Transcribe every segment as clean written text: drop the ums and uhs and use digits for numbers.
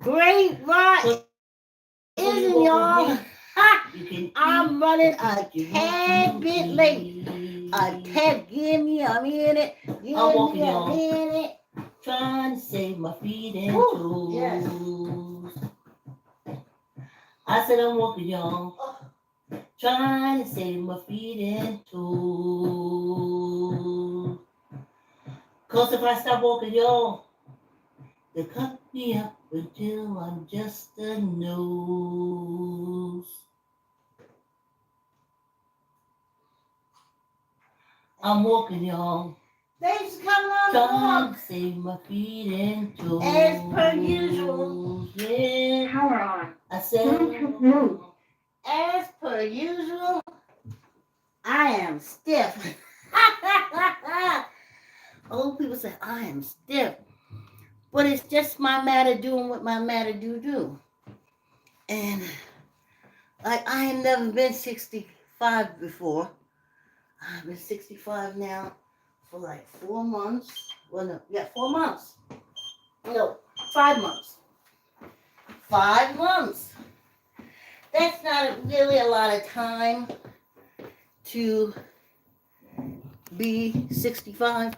Great Rock isn't, y'all. I'm running a tad bit late. A tad, give me a minute. Give me a minute. Trying to save my feet and toes. Yes. I said I'm walking, y'all. Trying to save my feet and toes. Cause if I stop walking, y'all, they cut me up until I'm just a nose. I'm walking, y'all. Thanks for coming on Trying to save my feet and toes. As per usual. Yeah. Power on. I said, as per usual, I am stiff. Old people say I am stiff. But it's just my matter doing what my matter do. And like I ain't never been 65 before. I've been 65 now for like 4 months. Well, no, yeah, 4 months. No, 5 months. 5 months. That's not really a lot of time to be 65.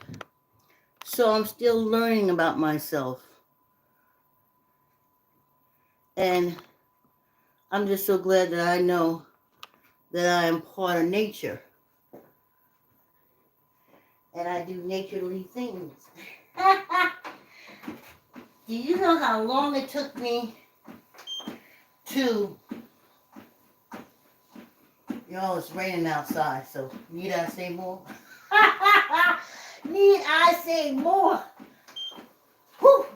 So I'm still learning about myself. And I'm just so glad that I know that I am part of nature. And I do naturally things. Do you know how long it took me to... Y'all, it's raining outside, so need I say more? Need I say more? Whew.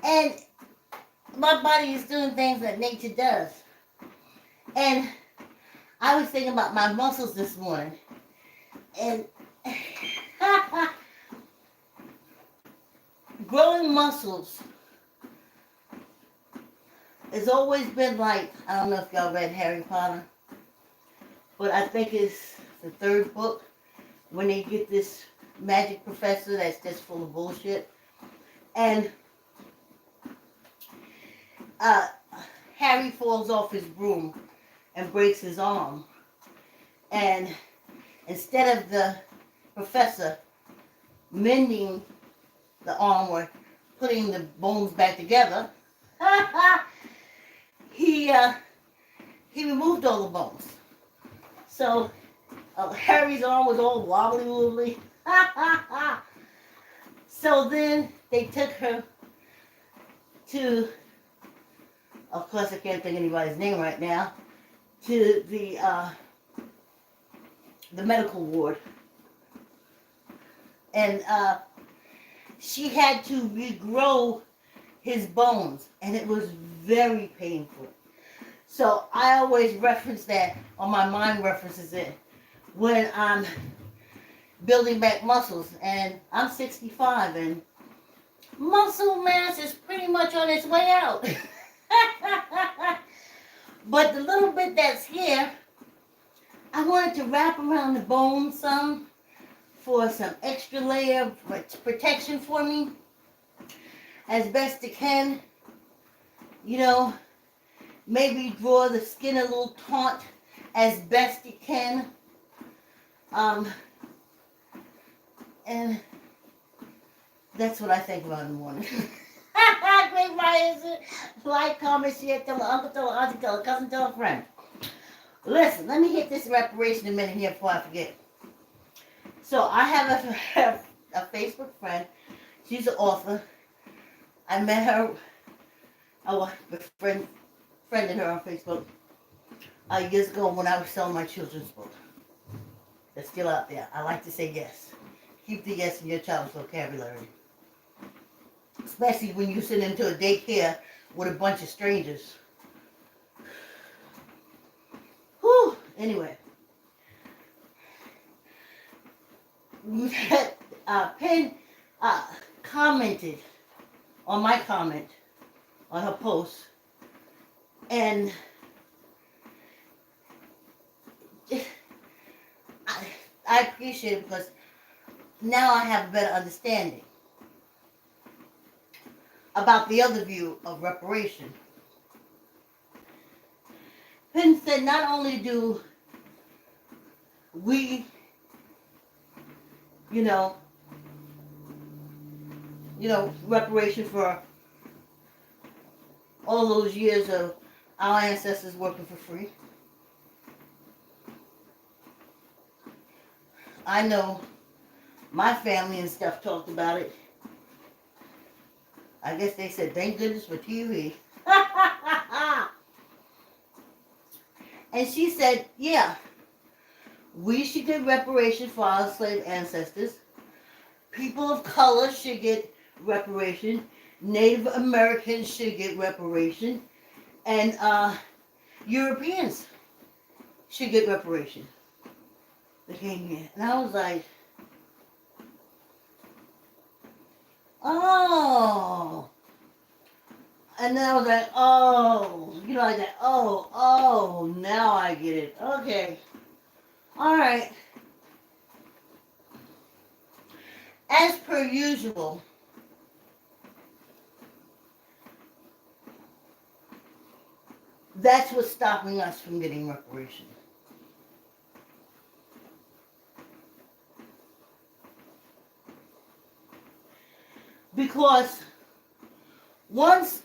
And my body is doing things that nature does. And I was thinking about my muscles this morning. And growing muscles has always been like, I don't know if y'all read Harry Potter, but I think it's the 3rd book when they get this magic professor that's just full of bullshit. And Harry falls off his broom and breaks his arm. And instead of the professor mending the arm or putting the bones back together, he removed all the bones. So Harry's arm was all wobbly wobbly. So then they took her to, of course I can't think of anybody's name right now, to the medical ward. And she had to regrow his bones, and it was very painful. So I always reference that, or my mind references it, when I'm building back muscles. And I'm 65, and muscle mass is pretty much on its way out. But the little bit that's here, I wanted to wrap around the bone some for some extra layer of protection for me as best it can. You know, maybe draw the skin a little taut as best it can. And that's what I think about in the morning. Great Ryan, like, comment, share, tell an uncle, tell an auntie, tell a cousin, tell a friend. Listen, let me hit this reparation a minute here before I forget. So I have a Facebook friend. She's an author. I met her, friended her on Facebook years ago when I was selling my children's book. They're still out there. I like to say yes. Keep the yes in your child's vocabulary. Especially when you send them to a daycare with a bunch of strangers. Whew. Anyway. Penn commented on my comment on her post, and I appreciate it because now I have a better understanding. about the other view of reparation. Penn said not only do we, you know, reparation for all those years of our ancestors working for free. I know my family and stuff talked about it. I guess they said, thank goodness for TV. And she said, yeah, we should get reparations for our slave ancestors. People of color should get reparation. Native Americans should get reparation. And Europeans should get reparation. They came here. And I was like, oh. And then I was like, oh. Like that, oh, now I get it. Okay. All right. As per usual, that's what's stopping us from getting reparations. Because once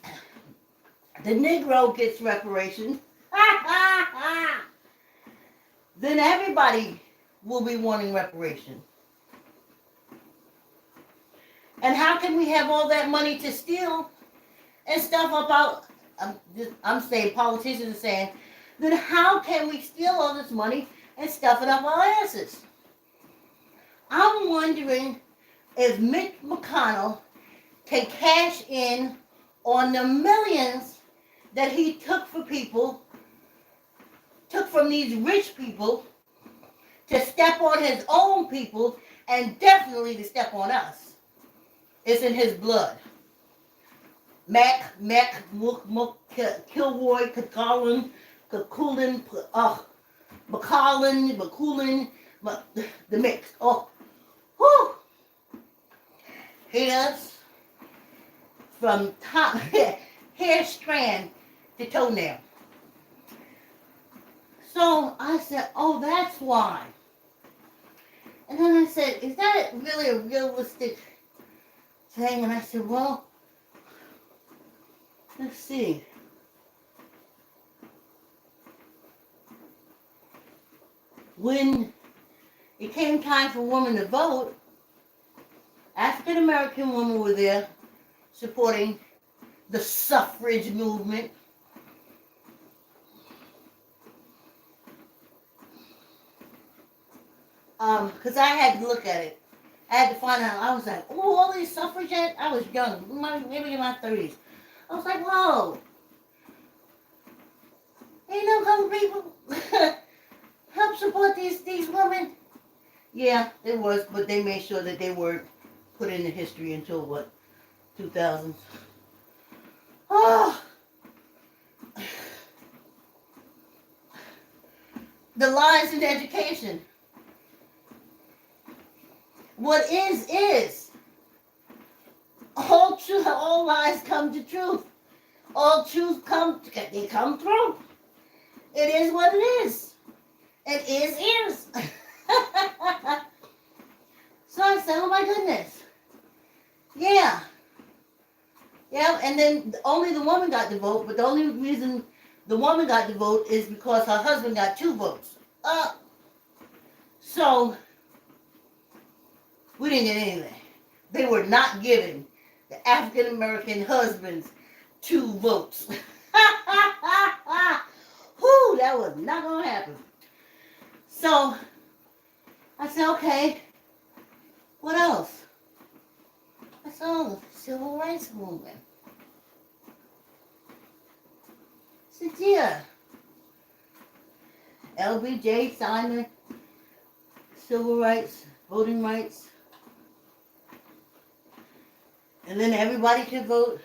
the Negro gets reparations, then everybody will be wanting reparations. And how can we have all that money to steal and stuff about, I'm saying, politicians are saying, then how can we steal all this money and stuff it up our asses? I'm wondering if Mitch McConnell can cash in on the millions that he took from these rich people to step on his own people and definitely to step on us. It's in his blood. Kilroy, McCollin, the mix. Oh, whew. Hairs from top hair strand to toenail. So I said, oh, that's why. And then I said, is that really a realistic thing? And I said, well, let's see. When it came time for women to vote, African American women were there supporting the suffrage movement. Because I had to look at it. I had to find out. I was like, oh, all these suffragettes. I was young, maybe in my 30s. I was like, whoa. Ain't no couple people help support these women. Yeah, there was, but they made sure that they weren't put into history until, what, 2000s. Oh. The lies in education. What is. All truth, all lies come to truth. All truth come through. It is what it is. It is. So I said, oh my goodness. Yeah. Yeah, and then only the woman got the vote, but the only reason the woman got the vote is because her husband got 2 votes. So we didn't get anything. They were not giving the African American husbands 2 votes. Whew, that was not going to happen. So I said, okay, what else? I said, oh, the civil rights movement. I said, yeah. LBJ signed the civil rights, voting rights. And then everybody can vote.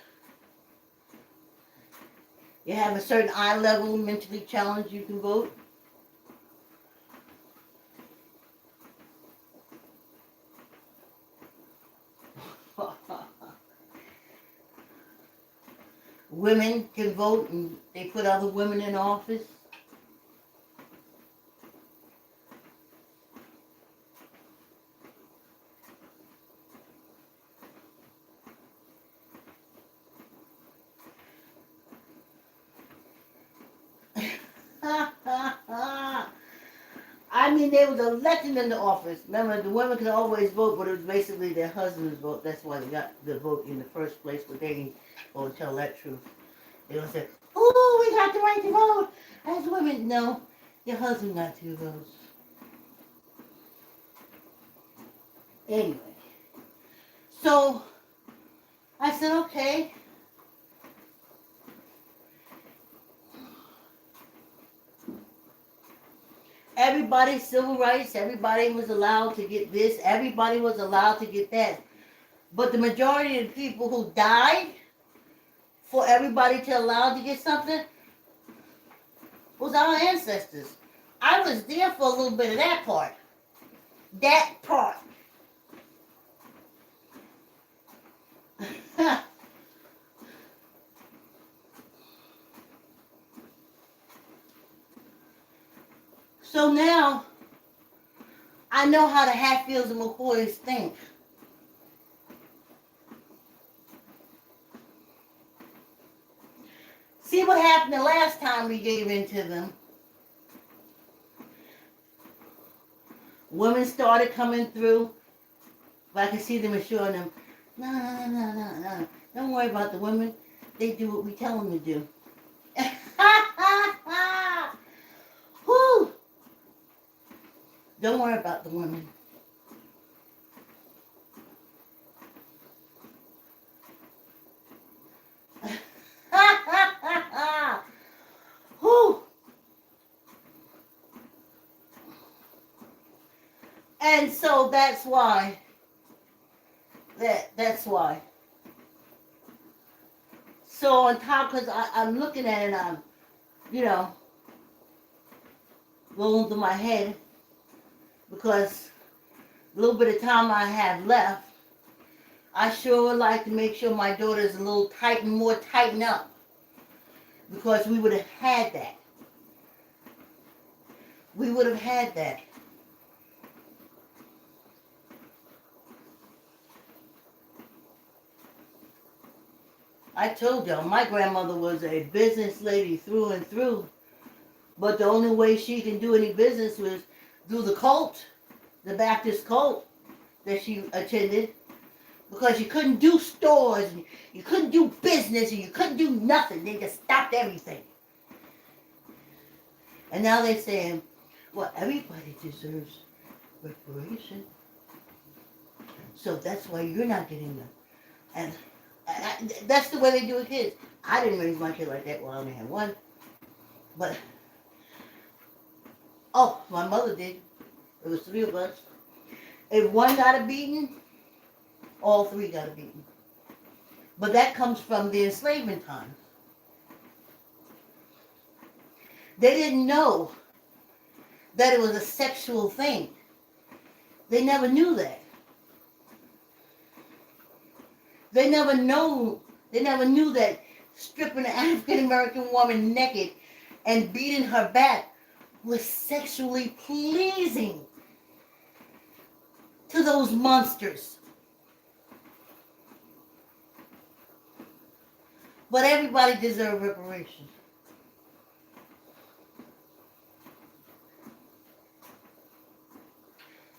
You have a certain eye level, mentally challenged, you can vote. women can vote and they put other women in office. I mean, they was elected into office. Remember, the women could always vote, but it was basically their husband's vote. That's why they got the vote in the first place, but they ain't gonna tell that truth. They gonna say, oh, we got the right to vote as women. No, your husband got 2 votes. Anyway, so I said, okay. Everybody, civil rights, everybody was allowed to get this, everybody was allowed to get that. But the majority of the people who died for everybody to allow to get something was our ancestors. I was there for a little bit of that part. That part. So now I know how the Hatfields and McCoys think. See what happened the last time we gave in to them. Women started coming through. But I can see them assuring them, no. Don't worry about the women. They do what we tell them to do. Whew. Don't worry about the women. Whew. And so that's why. That's why. So on top, because I'm looking at it, I'm, rolling through my head, because a little bit of time I have left, I sure would like to make sure my daughter's a little more tightened up, because we would have had that. We would have had that. I told y'all, my grandmother was a business lady through and through. But the only way she can do any business was through the cult, the Baptist cult that she attended. Because you couldn't do stores, and you couldn't do business, and you couldn't do nothing. They just stopped everything. And now they're saying, well, everybody deserves reparation. So that's why you're not getting them. And that's the way they do with kids. I didn't raise my kid like that. Well, I only had one. But, my mother did. It was 3 of us. If one got a beating, all 3 got a beating. But that comes from the enslavement time. They didn't know that it was a sexual thing. They never knew that. They never knew that stripping an African American woman naked and beating her back was sexually pleasing to those monsters. But everybody deserves reparations.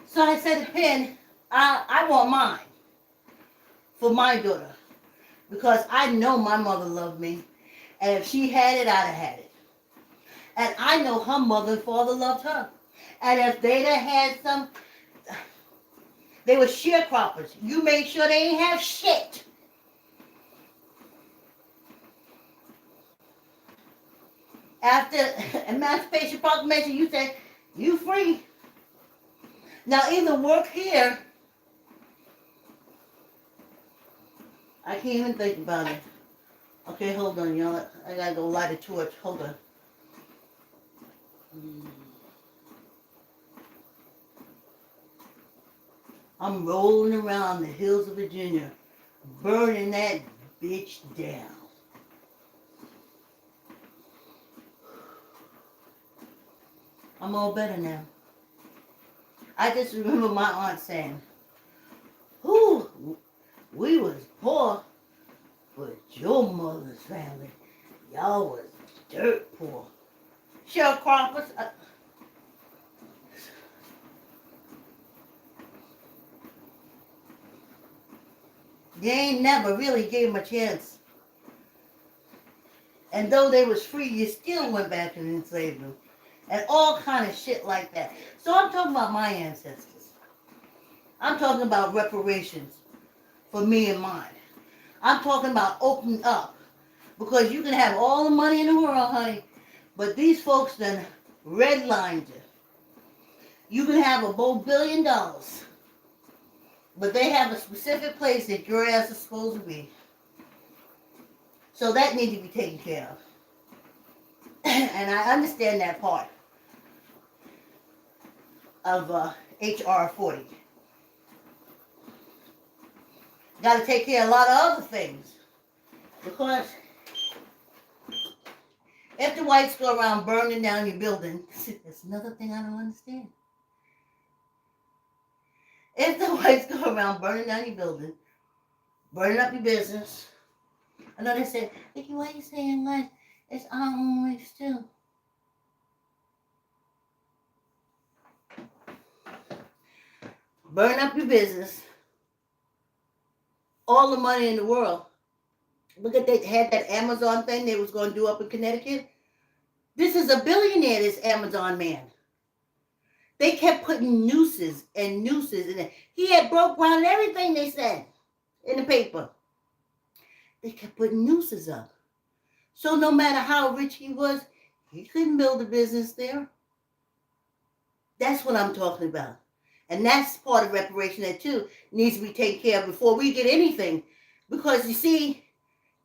So I said to Penn, I want mine. For my daughter, because I know my mother loved me, and if she had it, I'd have had it. And I know her mother and father loved her, and if they'd have had some, they were sharecroppers. You made sure they ain't have shit. After Emancipation Proclamation, you said, you free. Now either work here, I can't even think about it. Okay, hold on, y'all. I gotta go light a torch. Hold on. I'm rolling around the hills of Virginia, burning that bitch down. I'm all better now. I just remember my aunt saying, "Who we was poor, but your mother's family, y'all was dirt poor." Sharecroppers. They ain't never really gave them a chance. And though they was free, you still went back and enslaved them. And all kind of shit like that. So I'm talking about my ancestors. I'm talking about reparations for me and mine. I'm talking about opening up. Because you can have all the money in the world, honey, but these folks done redlined you. You can have $1 billion, but they have a specific place that your ass is supposed to be. So that needs to be taken care of. And I understand that part of HR 40. Got to take care of a lot of other things. Because if the whites go around burning down your building, that's another thing I don't understand. If the whites go around burning down your building, burning up your business, I know they said, Vicki, why are you saying that? It's our own race too. Burn up your business, all the money in the world. Look at, they had that Amazon thing they was going to do up in Connecticut. This is a billionaire, this Amazon man. They kept putting nooses and nooses in it. He had broke ground and everything they said in the paper. They kept putting nooses up. So no matter how rich he was, he couldn't build a business there. That's what I'm talking about. And that's part of reparation that too needs to be taken care of before we get anything. Because you see,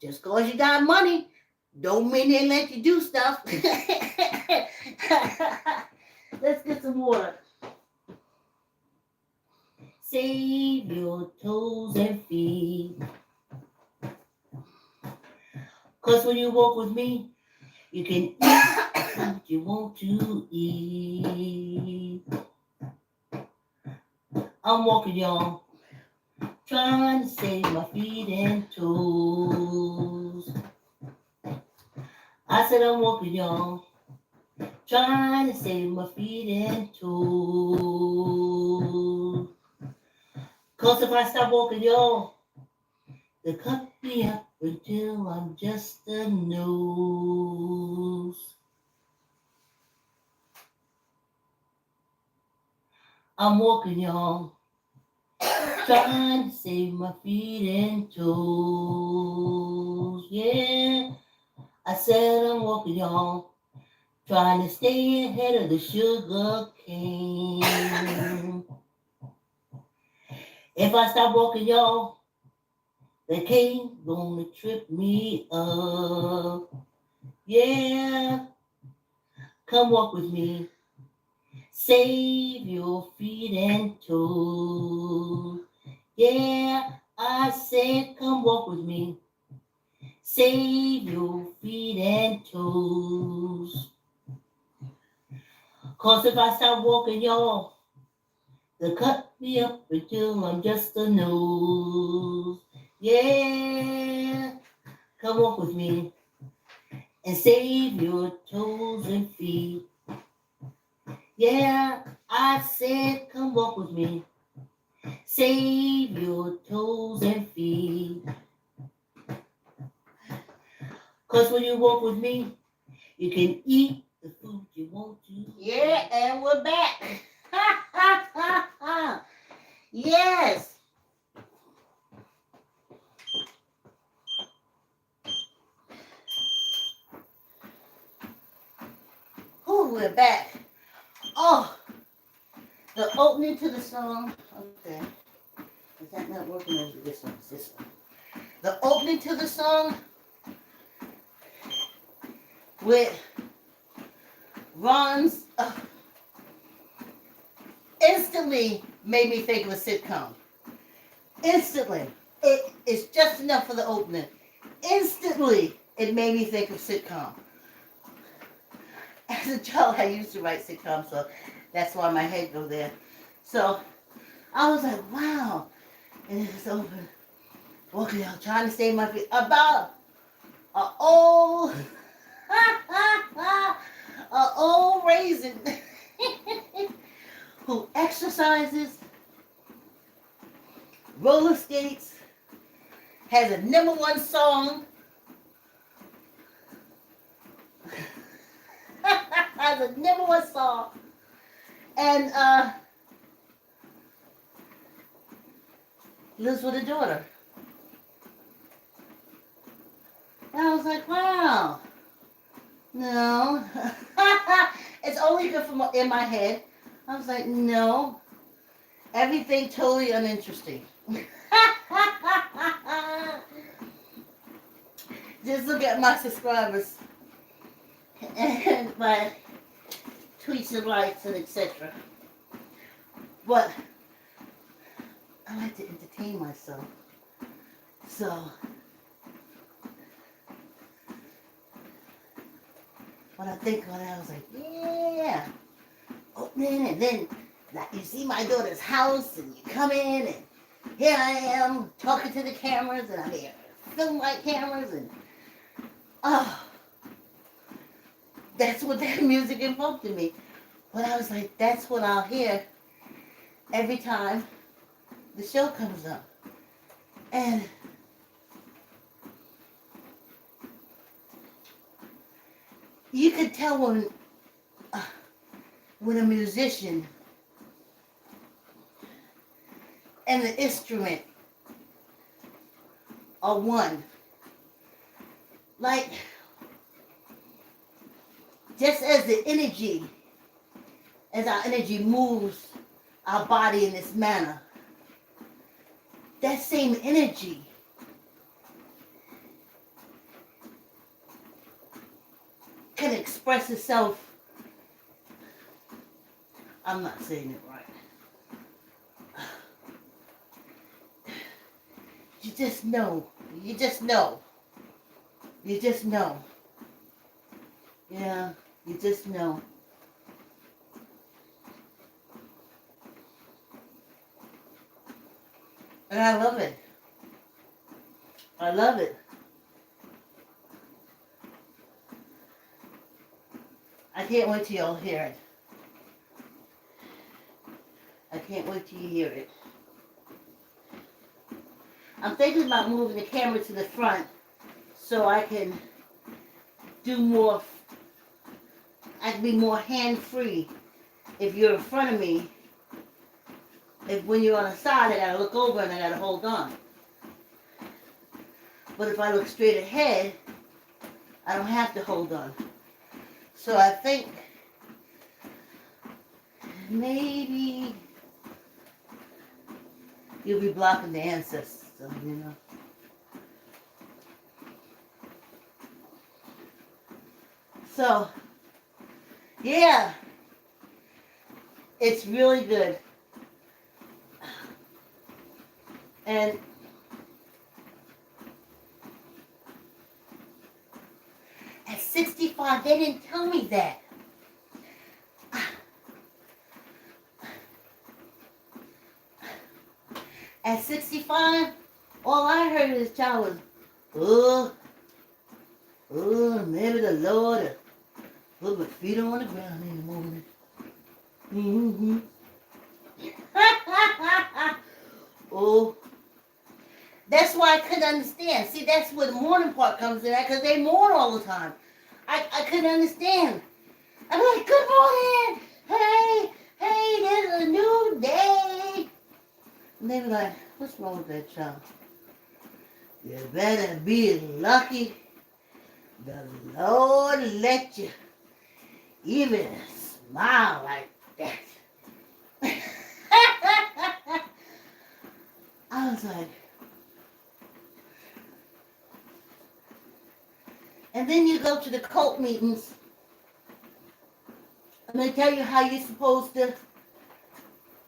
just because you got money, don't mean they let you do stuff. Let's get some water. Save your toes and feet. Because when you walk with me, you can eat what you want to eat. I'm walking, y'all, trying to save my feet and toes. I said I'm walking, y'all, trying to save my feet and toes. Cause if I stop walking, y'all, they cut me up until I'm just a nose. I'm walking, y'all, trying to save my feet and toes. Yeah, I said I'm walking, y'all, trying to stay ahead of the sugar cane. If I stop walking, y'all, the cane gonna trip me up. Yeah, come walk with me. Save your feet and toes. Yeah, I said come walk with me. Save your feet and toes. Cause if I stop walking, y'all, they'll cut me up until I'm just a nose. Yeah, come walk with me and save your toes and feet. Yeah, I said come walk with me. Save your toes and feet. Cause when you walk with me, you can eat the food you want to. Yeah, and we're back. Ha ha ha ha. Yes. Oh, we're back. Oh, the opening to the song. Okay. Is that not working? Or is it this one? It's this one. The opening to the song with Ron's instantly made me think of a sitcom. Instantly. It's just enough for the opening. Instantly, it made me think of sitcom. As a child, I used to write sitcoms, so that's why my head goes there. So I was like, wow. And it was over. Walking out, trying to save my feet. About a old, a old raisin who exercises, roller skates, has a #1 song, has a #1 song, and lives with a daughter. And I was like, wow, no, it's only good for in my head. I was like, no, everything totally uninteresting. Just look at my subscribers and my tweets and likes and etc. But I like to entertain myself. So when I think on it, I was like, yeah. Opening and then like, you see my daughter's house and you come in and here I am talking to the cameras and I'm here film like cameras and oh, that's what that music invoked in me. But I was like, that's what I'll hear every time the show comes up. And you could tell when a musician and the instrument are one. Like, just as the energy, as our energy moves our body in this manner, that same energy can express itself. I'm not saying it right. You just know. You just know. You just know. Yeah, you just know. And I love it. I love it. I can't wait till y'all hear it. I can't wait till you hear it. I'm thinking about moving the camera to the front so I can do more, I can be more hand-free. If you're in front of me, if when you're on the side, I gotta look over and I gotta hold on. But if I look straight ahead, I don't have to hold on. So I think maybe you'll be blocking the ancestors, you know. So, yeah, it's really good. And at 65, they didn't tell me that. At 65, all I heard of this child was, maybe the Lord put my feet on the ground in the morning. Mm-hmm. Oh, that's why I couldn't understand. See, that's where the mourning part comes in, because they mourn all the time. I couldn't understand. I'm like, good morning. Hey, there's a new day. And they were like, what's wrong with that child? You better be lucky the Lord let you even smile like that. I was like, and then you go to the cult meetings and they tell you how you're supposed to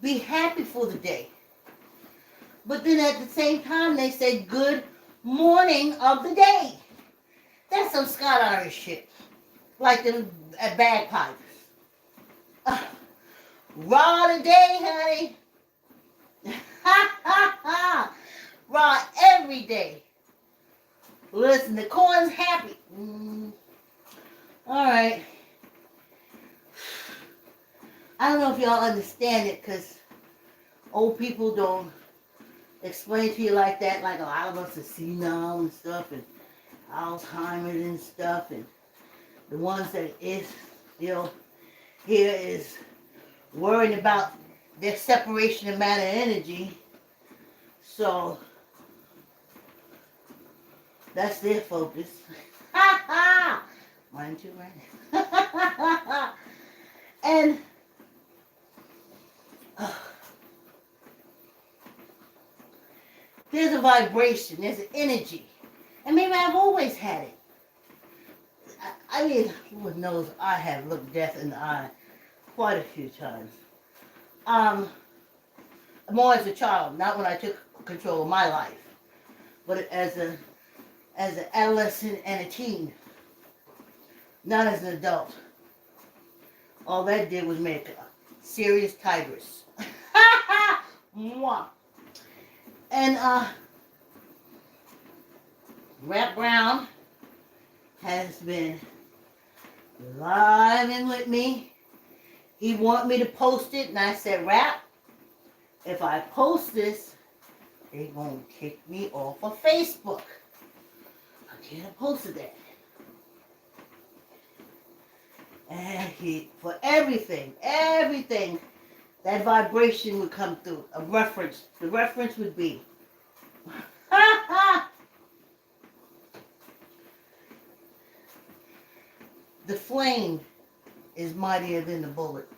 be happy for the day. But then at the same time they say good morning of the day. That's some Scott Irish shit. like the bagpipes. Uh, Raw today, honey. Ha ha ha. Raw every day. Listen, the corn's happy. All right. I don't know if y'all understand it because old people don't explain to you like that. Like a lot of us are senile and stuff, and Alzheimer's and stuff, and the ones that is still here is worrying about their separation of matter energy. So that's their focus. Ha ha! Mine too, right? And there's a vibration, there's an energy. And maybe I've always had it. I mean, Lord knows I have looked death in the eye quite a few times. More as a child, not when I took control of my life, but as an adolescent and a teen, not as an adult. All that did was make a serious tigress. Mwah. And Rap Brown has been living with me. He wanted me to post it, and I said, Rap, if I post this, they're going to kick me off of Facebook. I can't post that. And he, for everything, that vibration would come through. A reference. The reference would be, the flame is mightier than the bullet.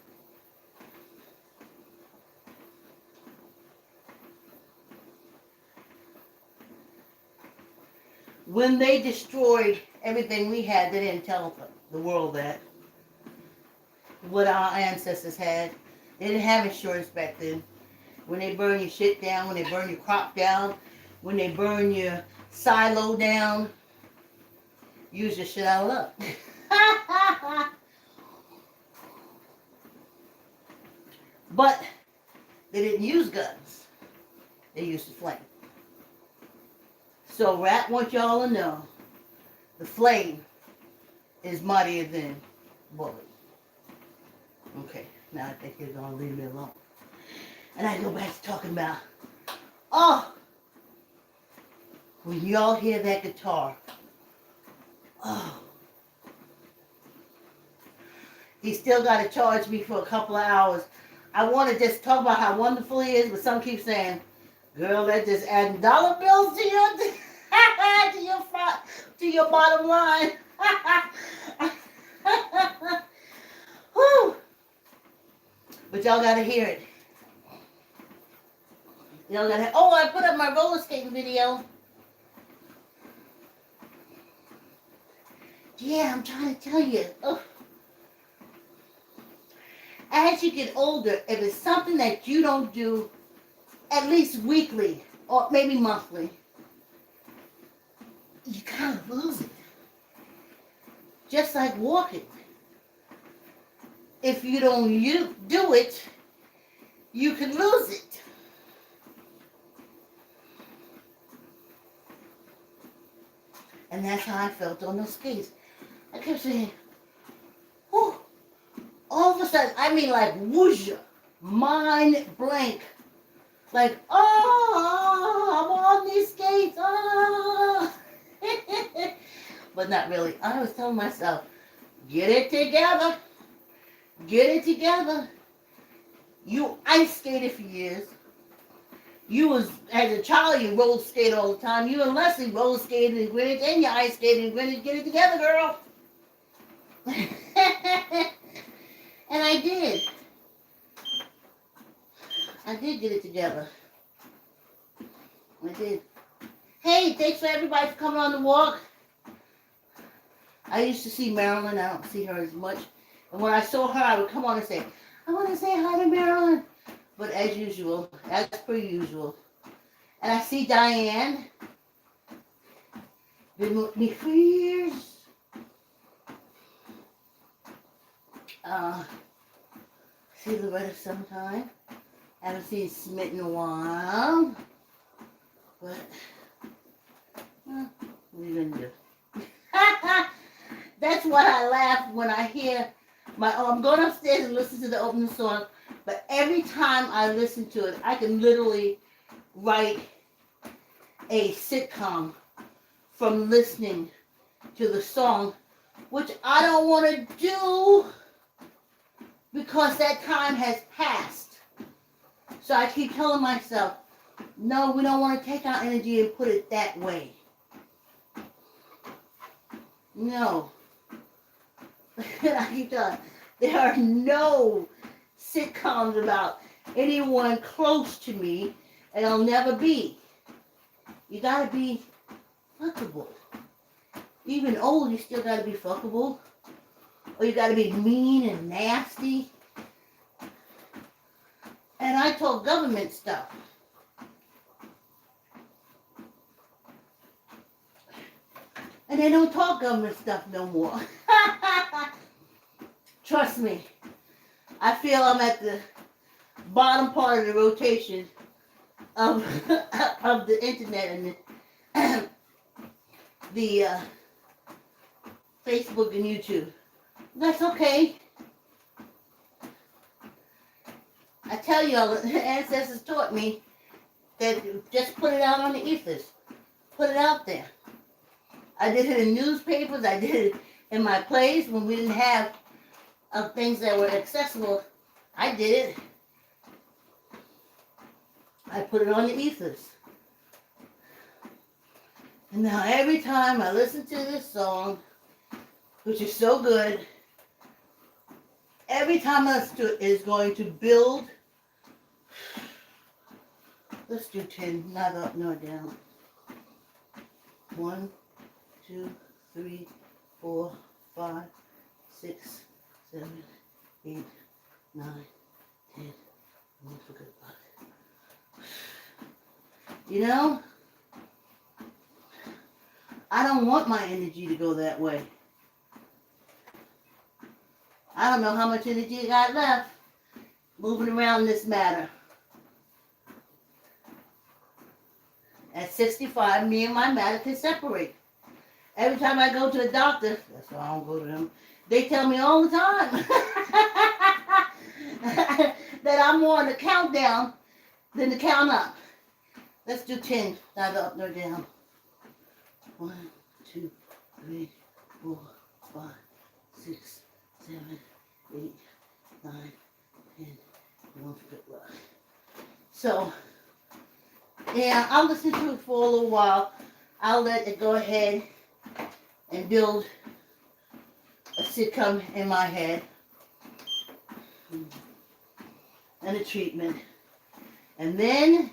When they destroyed everything we had, they didn't tell the world that. What our ancestors had. They didn't have insurance back then. When they burn your shit down, when they burn your crop down, when they burn your silo down, use your shit out of luck. But they didn't use guns. They used the flame. So Rat wants y'all to know the flame is mightier than bullet. Okay, now I think you're going to leave me alone. And I go back to talking about, when y'all hear that guitar, he still got to charge me for a couple of hours. I want to just talk about how wonderful he is, but some keep saying, girl, that's just adding dollar bills to your to your bottom line. Whew. But y'all gotta hear it. Y'all gotta. Oh, I put up my roller skating video. Yeah, I'm trying to tell you. Ugh. As you get older, if it's something that you don't do at least weekly or maybe monthly, you kind of lose it. Just like walking. If you don't do it, you can lose it. And that's how I felt on those skates. I kept saying, whew. All of a sudden, I mean like whoosh, mind blank. Like, I'm on these skates, But not really. I was telling myself, get it together. Get it together. You ice skated for years. You was, as a child, you roller skate all the time. You and Leslie roller skated in Greenwich, and you ice skated in Greenwich. Get it together, girl. And I did. I did get it together. I did. Hey, thanks for everybody for coming on the walk. I used to see Marilyn. I don't see her as much. And when I saw her, I would come on and say, I want to say hi to Marilyn. But as usual, as per usual. And I see Diane. Been with me for years. See Loretta sometime. Haven't seen Smith in a while. But, what are you gonna do? That's why I laugh when I hear I'm going upstairs and listen to the opening song, but every time I listen to it, I can literally write a sitcom from listening to the song, which I don't want to do because that time has passed. So I keep telling myself, no, we don't want to take our energy and put it that way. No. I keep telling, there are no sitcoms about anyone close to me, and I'll never be. You gotta be fuckable. Even old, you still gotta be fuckable. Or you gotta be mean and nasty. And I talk government stuff. And they don't talk government stuff no more. Trust me. I feel I'm at the bottom part of the rotation of of the internet and the Facebook and YouTube. That's okay. I tell you, all the ancestors taught me that just put it out on the ethers. Put it out there. I did it in newspapers. I did it in my plays when we didn't have things that were accessible. I did it. I put it on the ethers. And now every time I listen to this song, which is so good, every time I listen to it is going to build. Let's do 10, not up nor down. 1, 2, 3, 4, 5, 6, 7, 8, 9, 10. Don't forget about it. You know, I don't want my energy to go that way. I don't know how much energy I got left moving around this matter. At 65, me and my matter can separate. Every time I go to the doctor, that's why I don't go to them, they tell me all the time that I'm more on the countdown than the count up. Let's do 10, neither up nor down. 1, 2, 3, 4, 5, 6, 7, 8, 9, 10. Don't forget what. So, yeah, I'll listen to it for a little while. I'll let it go ahead and build a sitcom in my head and a treatment. And then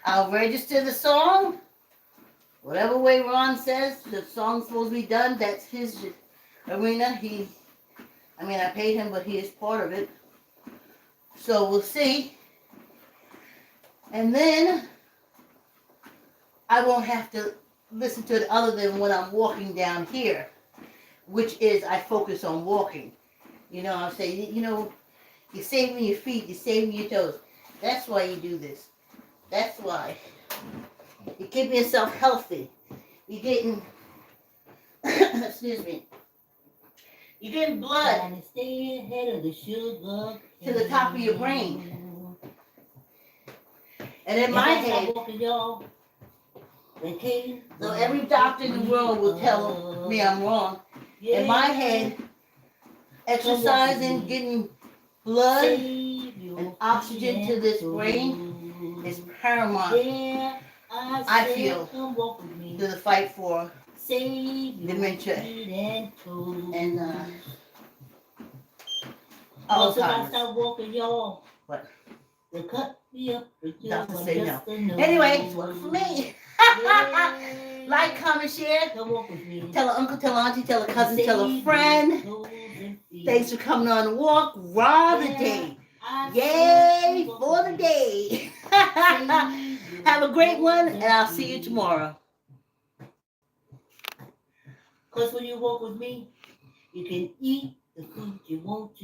I'll register the song. Whatever way Ron says the song's supposed to be done, that's his arena. I paid him, but he is part of it. So we'll see. And then I won't have to listen to it other than when I'm walking down here, which is I focus on walking. You know, I'm saying, you're saving your feet, you're saving your toes. That's why you do this. That's why. You're keeping yourself healthy. You're getting, excuse me, you're getting blood Trying to stay ahead of the sugar to the top of your brain. And in my head, so every doctor in the world will tell me I'm wrong. In my head, exercising, getting blood and oxygen to this brain is paramount, I feel, to the fight for dementia and Alzheimer's. What? They cut me up. Doctor say no. Anyway, it's work for me. Like, comment, share. Tell an uncle, tell an auntie, tell a cousin, tell a friend. Thanks for coming on the walk. Raw the day. Yay for the day. Have a great one, and I'll see you tomorrow. Because when you walk with me, You can eat the food you want to.